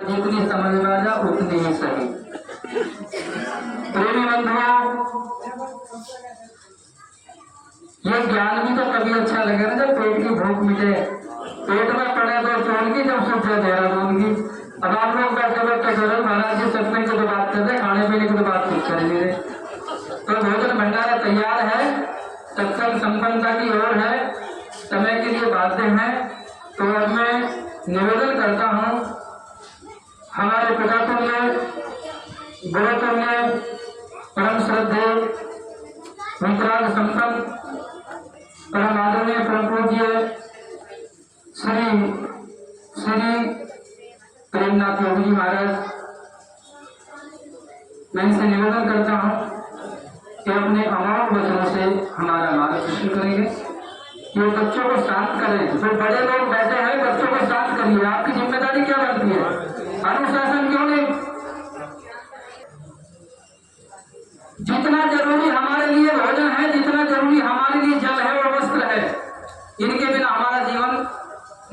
जितनी समझ में आ जा उतनी ही सही। प्रेमी बंधुओं, ये ज्ञान भी तो कभी अच्छा लगे ना जब पेट की भूख मिटे, पेट में पड़े तो चोर की, जब सूखे देहरादून की। अब आप लोग बैठे बैठे करो महाराज जी सत्संग की तो बात कर रहे, खाने पीने की तो बात कुछ कर नहीं रहे। तो भोजन भंडारा तैयार है, सत्संग संपन्नता की ओर है, समय के लिए बाध्य है। तो अब मैं निवेदन करता हूँ हमारे पिता तुल्य, गुरु तुल्य, परम श्रद्धेय, वितराग संपन्न, परम आदरणीय, परम पूज्य श्री प्रेमनाथ योगी जी महाराज, मैं इनसे निवेदन करता हूँ कि अपने अमोघ वचनों से हमारा मार्गदर्शन करेंगे। ये बच्चों को शांत करें, जो बड़े लोग बैठे हैं बच्चों को शांत करिए। आपकी जिम्मेदारी क्या बनती है? अनुशासन क्यों नहीं? जितना जरूरी हमारे लिए भोजन है, जितना जरूरी हमारे लिए जल है और वस्त्र है, इनके बिना हमारा जीवन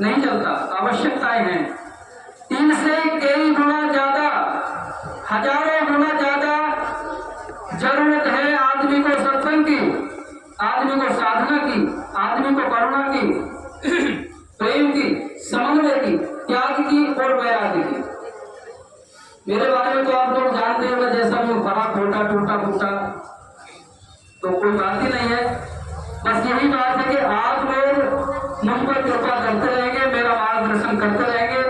नहीं चलता। आवश्यकताएं हैं, इनसे कई गुना ज्यादा, हजारों गुना ज्यादा जरूरत है आदमी को सत्संग की, आदमी को साधना की, आदमी को करुणा की, प्रेम की, समन्वय की, त्याग की और वैराग्य की। मेरे बारे में तो आप लोग जानते हो, जैसा मैं बड़ा खोटा टूटा फूटा तो कोई बात ही नहीं है। बस यही बात है कि आप लोग मुझ पर कृपा करते रहेंगे, मेरा मार्गदर्शन करते रहेंगे।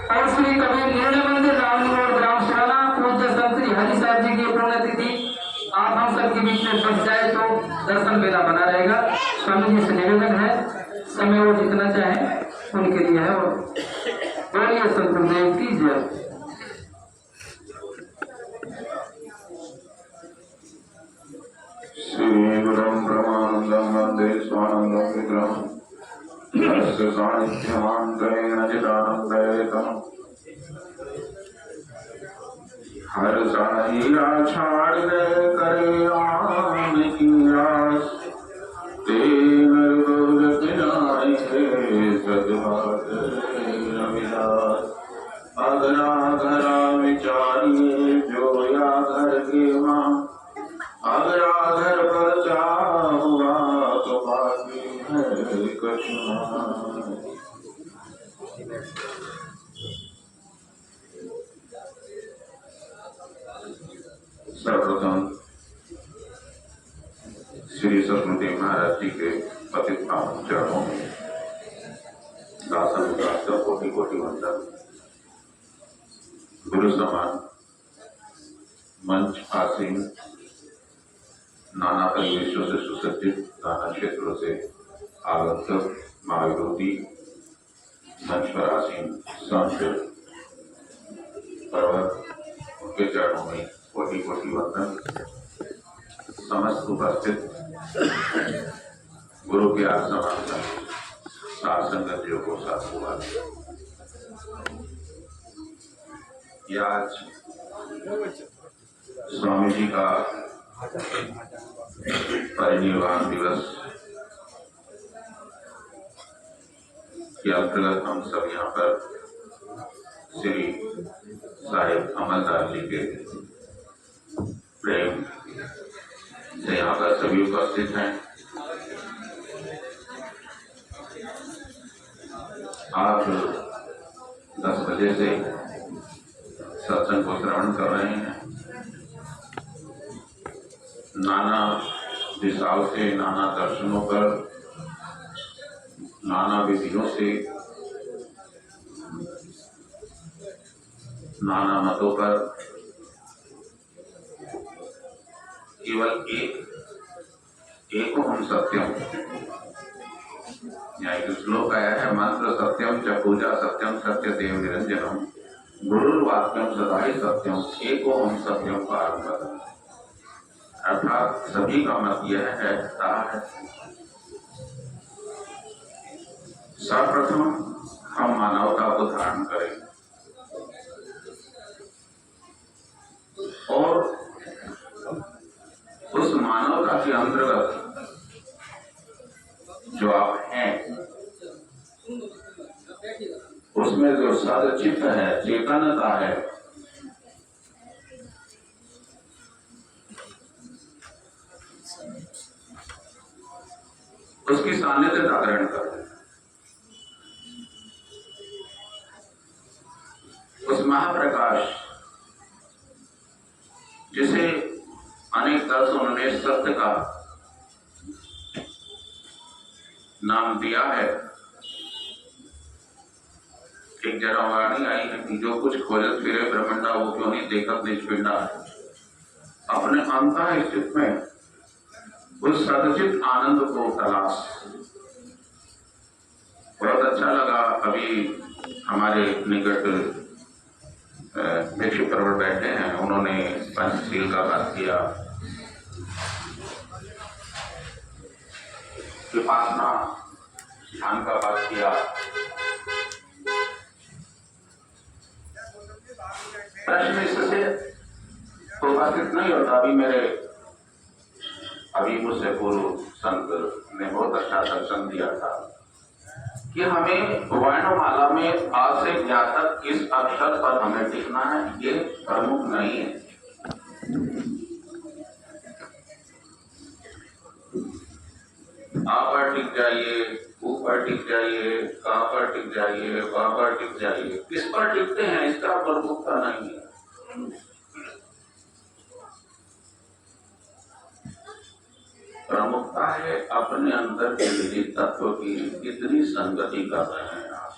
और श्री कबीर निर्णय मंदिर रामनगर ग्राम सुराना पूज्य संत श्री हरि साहब जी की पुण्यतिथि आप हम सबके बीच में बच जाए तो दर्शन मेरा बना रहेगा। स्वामी जी से निवेदन है, समय वो जितना चाहे उनके लिए है। और बोलिए संत गुरुदेव की जय। श्री गुरुं ब्रह्मानंदं वन्दे स्वानन्दं विग्रहं तस्य सानिध्यमान्तरेण चिदानन्दयेतम् हर साहिया छाड़ गए करे आम की आस, तेन रोज बिनाई है सद्भाग्य रविदास। अगरा घरा विचारिए जो या घर के माँ, अगरा घर पर जा हुआ तो बाकी है कछुआ। सर्वप्रथम श्री सरस्वती महाराज जी के पतित पावन चरणों में दासन दास कोटि कोटि वंदन। गुरु समान मंच आसीन, नाना परिवेशों से सुसज्जित, नाना क्षेत्रों से आगंतुक महाविरोधी मंच पर आसीन संत पर्वत, उनके चरणों में कोटि कोटि वंदन। समस्त उपस्थित गुरु के आसन सासंगतियों को साथ हुआ। यह आज स्वामी जी का परिनिर्वाण दिवस के अंतर्गत हम सब यहाँ पर श्री साहिब अमरदास जी के प्रेम से यहाँ पर सभी उपस्थित हैं। आप 10 बजे से सत्संग को श्रवण कर रहे हैं। नाना दिशाओं से, नाना दर्शनों पर, नाना विधियों से, नाना मतों पर केवल एक हम सत्यम, यहाँ एक श्लोक आया है, मंत्र सत्यम च पूजा सत्यम सत्य देव निरंजनम गुरुर्वाक्यम सदा ही सत्यम एको हम सत्यम पारंपरम। अर्थात सभी का मत यह है, सर्वप्रथम हम मानवता को धारण करें और उस मानवता के अंतर्गत जो आप हैं उसमें जो स सदचित है, चेतनता है, उसकी सान्निध्यता ग्रहण करें। उस महाप्रकाश जिसे अनेक दर्शनों ने सत्य का नाम दिया है। एक जरा वाणी आई है कि जो कुछ खोजत फिरे ब्रह्मंडा वो क्यों नहीं देखत निष्पिंडा। अपने अंतः स्थित में उस सदचित आनंद को तलाश। बहुत अच्छा लगा। अभी हमारे निकट भिक्षु प्रवर बैठे हैं, उन्होंने पंचशील का बात किया, विपासना ध्यान का बात किया। प्रश्न इससे उपस्थित नहीं होता। अभी मुझसे पूर्व संत ने बहुत अच्छा दर्शन दिया था कि हमें वर्णमाला में आ से ज्ञा तक किस अक्षर पर हमें टिकना है, ये प्रमुख नहीं है। आ पर टिक जाइए, ऊ पर टिक जाइए, का पर टिक जाइए, बा पर टिक जाइए, किस पर टिकते हैं इसका प्रमुखता नहीं है। प्रमुखता है अपने अंदर के निजी तत्व की कितनी संगति कर रहे हैं आप,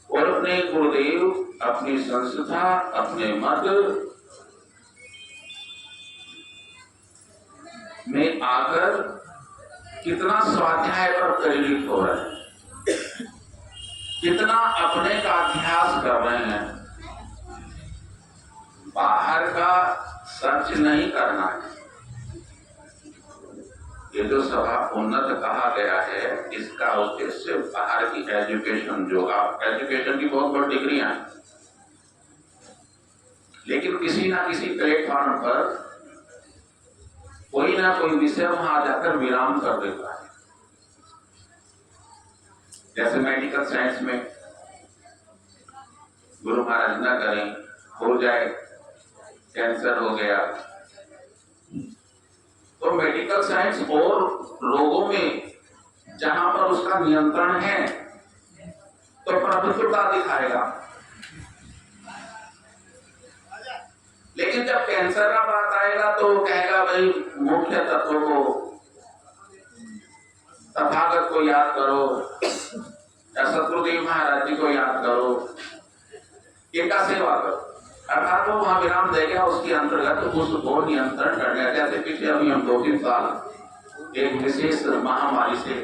और अपने गुरुदेव, अपनी संस्था, अपने मत में आकर कितना स्वाध्याय पर प्रेरित हो रहे हैं, कितना अपने का अभ्यास कर रहे हैं। बाहर का सर्च नहीं करना है। ये जो सभा उन्नत कहा गया है, इसका उद्देश्य बाहर की एजुकेशन, जो आप एजुकेशन की बहुत बड़ी डिग्रियां हैं, लेकिन किसी ना किसी प्लेटफॉर्म पर कोई ना कोई विषय वहां जाकर विराम कर देता है। जैसे मेडिकल साइंस में गुरु महाराज ना करें, हो जाए कैंसर हो गया, तो मेडिकल साइंस और लोगों में जहां पर उसका नियंत्रण है तो प्रभुत्वता दिखाएगा, लेकिन जब कैंसर का बात आएगा तो कहेगा भाई मुख्य तत्व को, तथागत को याद करो या सतगुरुदेव महाराज जी को याद करो, इनका सेवा करो। अर्थात वो वहां विराम देगा, उसके अंतर्गत उसको नियंत्रण करने। जैसे पिछले अभी हम 2-3 साल एक विशेष महामारी से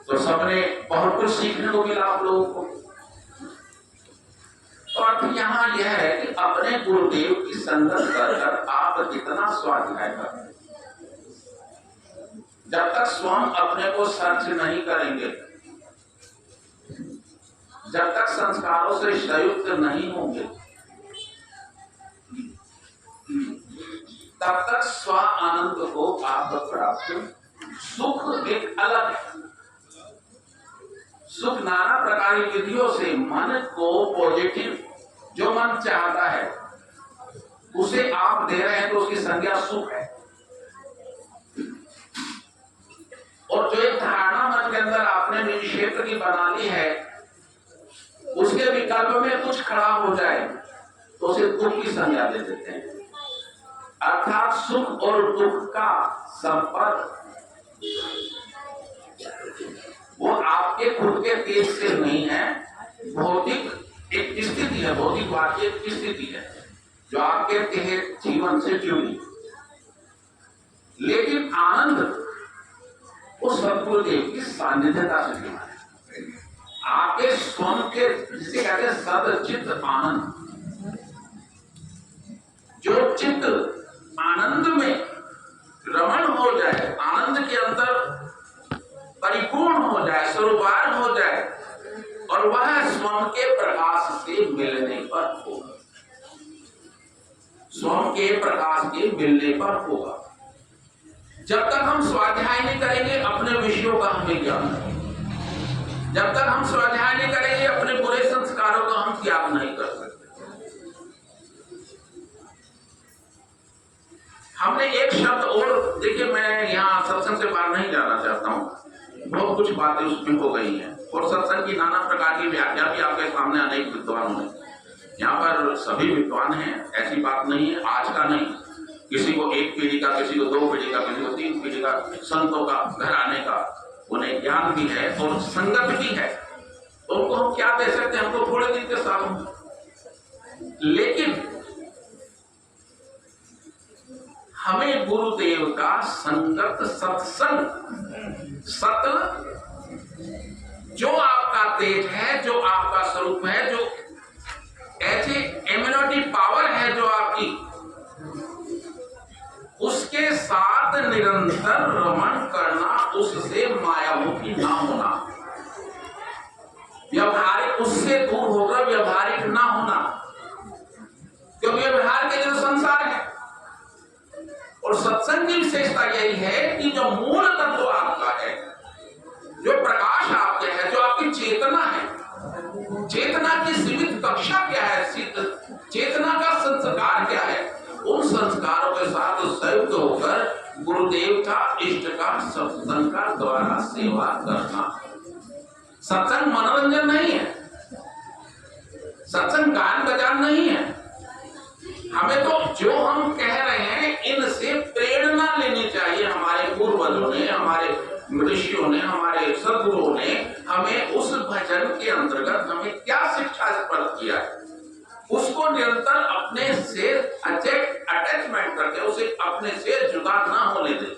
तो सबने बहुत कुछ सीखने को मिला आप लोगों को। तो अर्थ यहाँ यह है कि अपने गुरुदेव की संगत कर आप जितना स्वाध्याय करें, जब तक स्वयं अपने को सर्च नहीं करेंगे, जब तक संस्कारों से संयुक्त नहीं होंगे, तब तक स्व आनंद को आप प्राप्त। सुख एक अलग है। सुख नाना प्रकार की विधियों से मन को पॉजिटिव, जो मन चाहता है उसे आप दे रहे हैं तो उसकी संज्ञा सुख है। और जो एक धारणा मन के अंदर आपने निज क्षेत्र की बना ली है, उसके विकल्प में कुछ खड़ा हो जाए तो उसे दुख की संज्ञा दे देते हैं। अर्थात सुख और दुख का संपर्क वो आपके खुद के तेज से नहीं है, भौतिक एक स्थिति है, भौतिक वाक्य की स्थिति है जो आपके तहत जीवन से जुड़ी। लेकिन आनंद उस सद्गुरुदेव की सानिध्यता से जुड़ा है, आपके स्वयं के, जिसे कहते हैं सदचित आनंद। जो चित्त आनंद में रमण हो जाए, आनंद के अंदर परिपूर्ण हो जाए, स्वरूपार्थ हो जाए, और वह स्वयं के प्रकाश से मिलने पर होगा, स्वयं के प्रकाश के मिलने पर होगा। जब तक हम स्वाध्याय नहीं करेंगे अपने विषयों का हमें ज्ञान नहीं। जब तक हम स्वाध्याय नहीं करेंगे अपने बुरे संस्कारों को हम त्याग नहीं कर सकते। हमने एक शब्द और, देखिए मैं यहाँ सत्संग से बाहर नहीं जाना चाहता हूँ, बहुत कुछ बातें उसमें हो गई हैं और सत्संग की नाना प्रकार की व्याख्या भी आपके सामने अनेक विद्वानों ने, यहाँ पर सभी विद्वान हैं, ऐसी बात नहीं है, आज का नहीं, किसी को एक पीढ़ी का, किसी को 2 पीढ़ी का, किसी को 3 पीढ़ी का, संतों का, घराने का उन्हें ज्ञान भी है और संगत भी है, तो उनको हम क्या दे सकते हैं, हमको थोड़े दिन के साथ। लेकिन हमें गुरुदेव का संगत, सत्संग, सत जो आपका तेज है, जो आपका स्वरूप है, जो ऐसी इम्यूनिटी पावर है जो आपकी, उसके साथ निरंतर रमण करना, उससे मायामुखी ना होना, व्यवहारिक उससे दूर होकर व्यवहारिक ना होना, क्योंकि व्यवहार के जो संसार है। और सत्संग की विशेषता यही है कि जो मूल तत्व आपका है, जो प्रकाश आपके है, जो आपकी चेतना है, चेतना की सीमित कक्षा क्या है, चेतना का संस्कार क्या है, उन संस्कारों के साथ संयुक्त होकर गुरुदेव का, इष्ट का, सत्संग का द्वारा सेवा करना। सत्संग मनोरंजन नहीं है, सत्संग गान बजान नहीं है। हमें तो जो हम कह रहे हैं इनसे प्रेरणा लेनी चाहिए। हमारे पूर्वजों ने, हमारे ऋषियों ने, हमारे सदगुरुओं ने हमें उस भजन के अंतर्गत हमें क्या शिक्षा प्रदान किया है, उसको निरंतर अपने से अटैचमेंट करके उसे अपने से जुदा ना होने दे।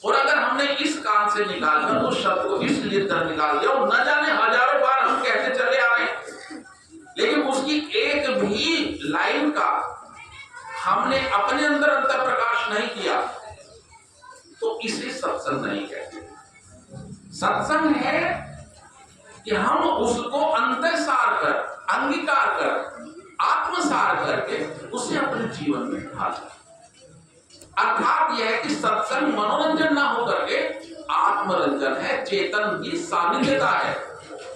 और अगर हमने इस कान से निकालकर उस शब्द को इसलिए तरह निकाल दिया, और न जाने हजारों बार हम कहते चले आ रहे हैं, लेकिन उसकी एक भी लाइन का हमने अपने अंदर अंतर प्रकाश नहीं किया, तो इसे सत्संग नहीं कहते। सत्संग है कि हम उसको अंतःसार कर, अंगीकार कर, आत्मसार करके उसे अपने जीवन में ढाल। अर्थात यह है कि सत्संग मनोरंजन ना होकर के आत्मरंजन है, चेतन की सानिध्यता है,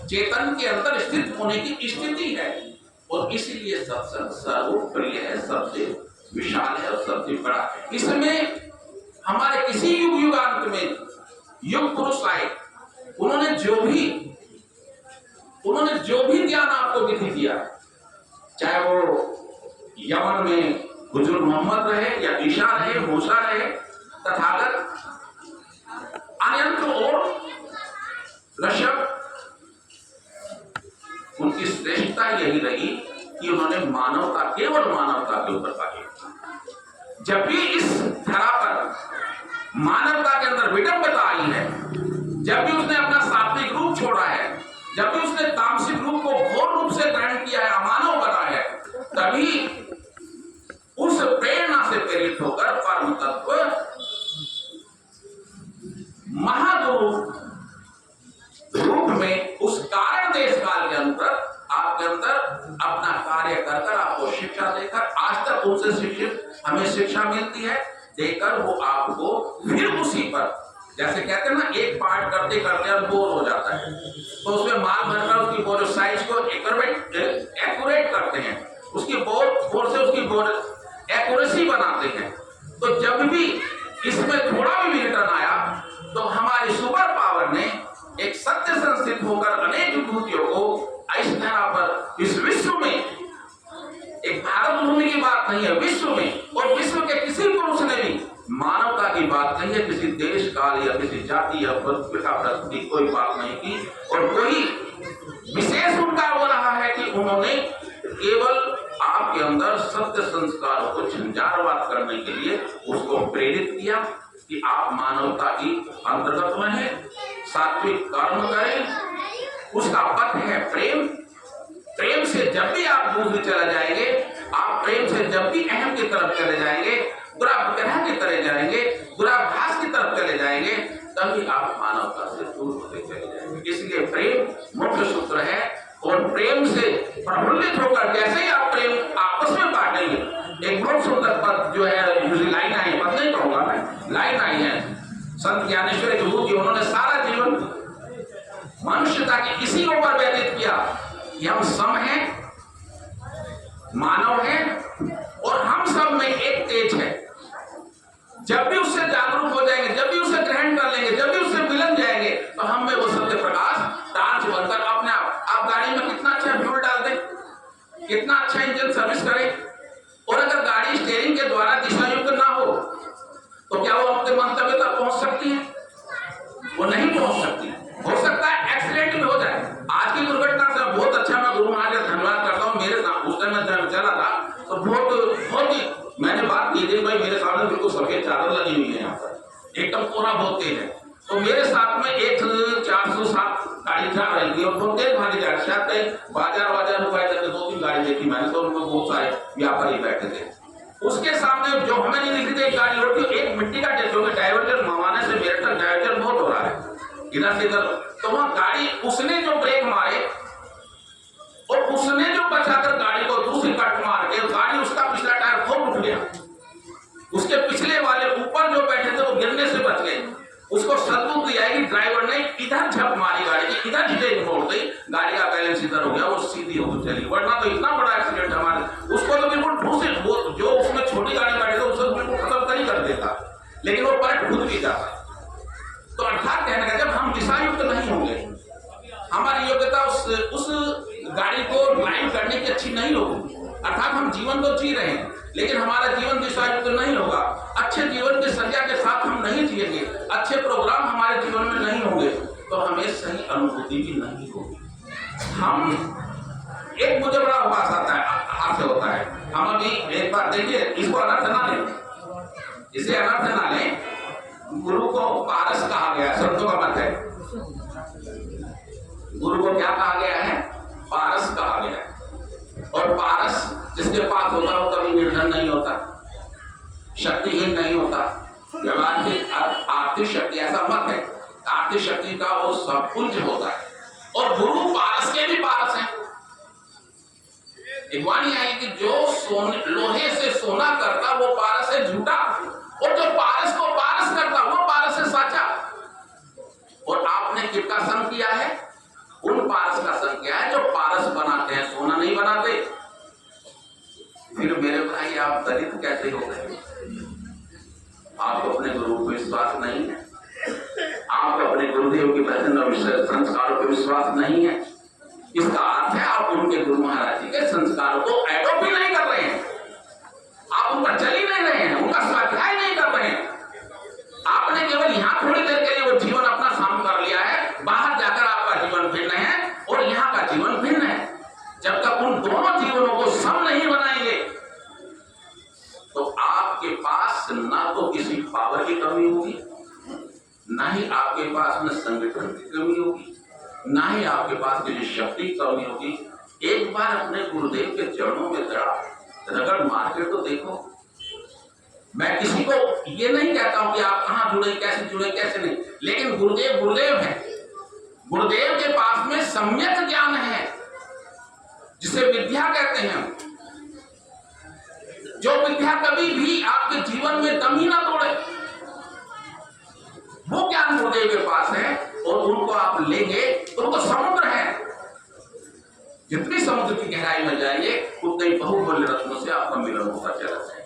चेतन के अंदर स्थित होने की स्थिति है। और इसीलिए सत्संग सर्वप्रिय है, सबसे विशाल है और सबसे बड़ा है। इसमें हमारे किसी युग युगांत में युग पुरुष आए, उन्होंने जो भी ज्ञान आपको विधि दिया, चाहे वो यमन में हुजूर मोहम्मद रहे या ईशा रहे, मूसा रहे, तथागत, अनंत और ऋषभ, उनकी श्रेष्ठता यही रही कि उन्होंने मानवता, केवल मानवता के ऊपर बात। जब भी इस धरा पर मानवता के अंदर विडंबना आई है, जब भी उसने अपना सात्विक रूप छोड़ा है, जब भी उसने तामसिक रूप को घोर रूप से ग्रहण किया है, अमानव बना है, तभी उस प्रेरणा से प्रेरित होकर परम तत्व महागुरु रूप में उस कारण देश काल के अंतर आपके अंदर अपना कार्य कर आपको शिक्षा देकर, आज तक उनसे शिक्षित हमें शिक्षा मिलती है, देकर वो आपको फिर उसी पर, जैसे कहते हैं ना, एक पार्ट करते करते अब बोर हो जाता है, तो उसमें माल भरकर उसकी बोर साइज को एक्यूरेट करते हैं, उसकी बोर से उसकी बोर एक्यूरेसी बनाते हैं। तो जब भी इसमें थोड़ा भी रिटर्न आया, तो हमारी सुपर पावर ने एक सत्य संस्थित होकर अनेक विभूतियों को इस धरा पर, इस विश्व में, एक भारत भूमि की बात नहीं है, विश्व में, और विश्व के किसी पुरुष ने भी मानवता की बात नहीं है, किसी देश काल या किसी जाति या प्रकृति की कोई बात नहीं की। और कोई विशेष उनका हो रहा है कि उन्होंने केवल आपके अंदर सत्य संस्कारों को झंझारवाद करने के लिए उसको प्रेरित किया कि आप मानवता की अंतर्गत रहें, सात्विक कर्म करें। उसका पथ है प्रेम। प्रेम से जब भी आप दूर चले जाएंगे, आप प्रेम से जब भी अहम की तरफ चले जाएंगे, दुराग्रह की तरफ जाएंगे, दुराभास की तरफ चले जाएंगे, तभी आप मानवता से दूर होते चले जाएंगे। इसलिए प्रेम मुख्य सूत्र है। और प्रेम से प्रफुल्लित होकर जैसे ही आप प्रेम आपस में बांटेंगे, एक बहुत सुंदर पद जो है, लाइन आई है, पद नहीं कहूंगा मैं, लाइन आई है संत ज्ञानेश्वर के गुरु जी, उन्होंने सारा जीवन मनुष्यता की मानव है और हम सब में एक तेज है। जब भी उससे जागरूक हो जाएंगे, जब भी उसे ग्रहण कर लेंगे, जब भी उससे मिलन जाएंगे, तो हम में वो सत्य प्रकाश टार्च बनकर अपने आप गाड़ी में कितना अच्छा फ्यूल डाल दें, कितना अच्छा इंजन सर्विस करें, और अगर गाड़ी स्टीयरिंग के द्वारा दिशा युक्त ना हो तो क्या वो अपने मंतव्य तक पहुंच सकती है? वो नहीं पहुंच सकती। हो सकता है एक्सीडेंट भी हो जाए। आज की दुर्घटना से बहुत अच्छा मैं गुरु महाराज का धन्यवाद करता हूँ। मेरे साथ उस टाइम मैं चला था तो बहुत ही मैंने बात की थी, भाई मेरे सामने बिल्कुल सफेद चादर लगी हुई है, यहाँ पर एकदम कोहरा बहुत तेज है, तो मेरे साथ में एक 407 गाड़ी जा रही थी और बहुत तेज भागी जा रही, शायद कहीं बाजार रुपए करके 2-3 गाड़ी देखी मैंने, तो उनमें बहुत सारे व्यापारी बैठे थे। उसके सामने जो हमें नहीं दिख रही थी एक गाड़ी रोड की, एक मिट्टी का डाइवर्जन मवाने से मेरे तक डाइवर्जन बहुत हो रहा है इधर से इधर, तो वहां गाड़ी उसने जो ब्रेक मारे और उसने जो बचाकर गाड़ी को दूसरी कट मार के गाड़ी उसका पिछला टायर खूब उठ गया, उसके पिछले वाले ऊपर जो बैठे थे वो गिरने से बच गए। उसको सदबुद्धि दिया कि ड्राइवर ने इधर झप मारी गाड़ी की, इधर स्टेज मोड़ दी, गाड़ी का बैलेंस इधर हो गया, वो सीधी होकर चली, वरना तो इतना बड़ा एक्सीडेंट हमारे उसको तो बिल्कुल दूसरे जो उसमें छोटी गाड़ी बैठे थे उसको बिल्कुल खत्म कर देता, लेकिन वो पलट खुद भी जाता। तो अर्थात कहने का जब हम दिशायुक्त नहीं होंगे, हमारी योग्यता उस गाड़ी को ड्राइव करने की अच्छी नहीं होगी, अर्थात हम जीवन तो जी रहे हैं लेकिन हमारा जीवन दिशायुक्त नहीं होगा, अच्छे जीवन की संज्ञा के साथ हम नहीं जिएंगे, अच्छे प्रोग्राम हमारे जीवन में नहीं होंगे, तो हमें सही अनुभूति भी नहीं होगी। हम एक मुझे बड़ा आभास आता है, हास्य होता है, हम अभी एक बार देखिए, इसको अनर्थ ना लें, इसे अनर्थ ना लें, गुरु को पारस कहा गया, संतों का मत है, गुरु को क्या कहा गया है? पारस कहा गया है। और पारस जिसके पास होता है वो कभी निर्धन नहीं होता, शक्तिहीन नहीं होता, व्यवहारिक आर्थिक शक्ति ऐसा मत है, आर्थिक शक्ति का वो सबकुंज होता है। और गुरु पारस के भी पारस हैं। एक वाणी आई कि जो लोहे से सोना करता वो पारस है झूठा, और जो पारस को पारस करता वो पारस है साचा। और आपने किसका संग किया है? उन पारस का संग किया है जो पारस बनाते हैं, सोना नहीं बनाते। फिर मेरे भाई आप दलित कैसे हो गए? आपको अपने गुरु को विश्वास नहीं है, आपको अपने गुरुदेव की वचन और संस्कारों पर विश्वास नहीं है। इसका अर्थ है आप उनके गुरु महाराज जी के संस्कारों को एडॉप्ट भी नहीं कर रहे हैं, आप उन पर चल ही नहीं रहे हैं, उनका स्वाध्याय नहीं कर रहे हैं। आपने केवल यहाँ थोड़ी देर के लिए वो जीवन अपना शाम कर लिया है, बाहर जाकर आपका जीवन भिन्न है और यहाँ का जीवन भिन्न है। जब तक उन दोनों जीवनों को सम नहीं बनाएंगे तो आपके पास ना तो किसी पावर की कमी होगी, ना ही आपके पास में संगठन की कमी होगी, ना ही आपके पास किसी शक्ति की कमी होगी। एक बार अपने गुरुदेव के चरणों में रगड़ मार के तो देखो। मैं किसी को ये नहीं कहता हूं कि आप कहां जुड़े, कैसे नहीं, लेकिन गुरुदेव गुरुदेव है। गुरुदेव के पास में सम्यक ज्ञान है जिसे विद्या कहते हैं, जो विद्या कभी भी आपके जीवन में दम ही ना तोड़े, वो ज्ञान गुरुदेव के पास है। और उनको आप लेंगे तो उनको समुद्र है, जितनी समुद्र की गहराई में जाएंगे उतने ही बहुमूल्य रत्नों से आपका मिलन होता चला जाएगा।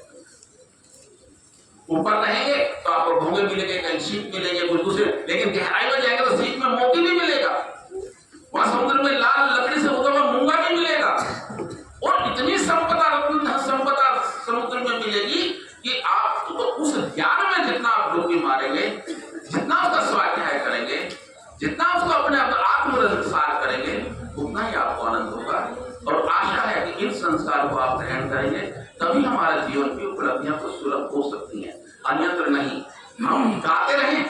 ऊपर रहेंगे तो आपको भोंगे मिलेंगे, कहीं सीप मिलेंगे, कुछ दूसरे, लेकिन गहराई में जाएंगे तो सीप में मोती भी मिलेगा, वहां समुद्र में लाल लकड़ी से होता हुआ मूंगा भी मिलेगा, और इतनी संपदा रत्न संपदा समुद्र में मिलेगी कि आप तो उस ज्ञान में जितना आप डुबकी मारेंगे, जितना उसका स्वाध्याय करेंगे, जितना उसको अपने आत्मसात करेंगे, उतना ही आपको आनंद होगा। और आशा है कि इन संस्कारों को आप ग्रहण करेंगे, तभी हमारा जीवन की उपलब्धियां तो सुलभ हो सकती हैं, अन्यत्र नहीं। हम गाते रहें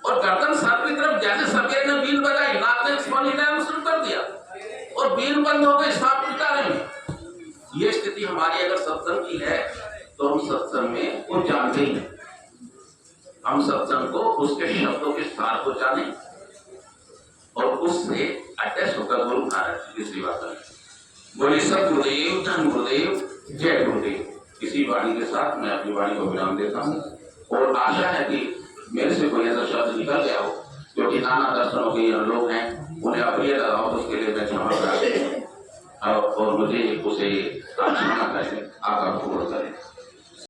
और गर्दन सर की तरफ, जैसे सफेद ने बीन बजाई, नाक ने शुरू कर दिया और बीन बंद हो गई, सांप पिटा रहे। ये स्थिति हमारी अगर सत्संग की है तो हम सत्संग में वो जानते ही हैं, हम सत्संग को उसके शब्दों के सार को जाने और उससे अटैच होकर गुरु महाराज की सेवा करें। बोले सतगुरुदेव, धन गुरुदेव, जय गुरुदेव। इसी वाणी के साथ मैं अपनी वाणी को विराम देता हूँ और आशा है कि मेरे से कोई ऐसा शब्द निकल गया हो क्योंकि नाना दर्शनों के लोग हैं, उन्हें अप्रिय लगा हो, उसके लिए मैं क्षमा चाहता हूँ। और मुझे उसे क्षमा करें। आप आपको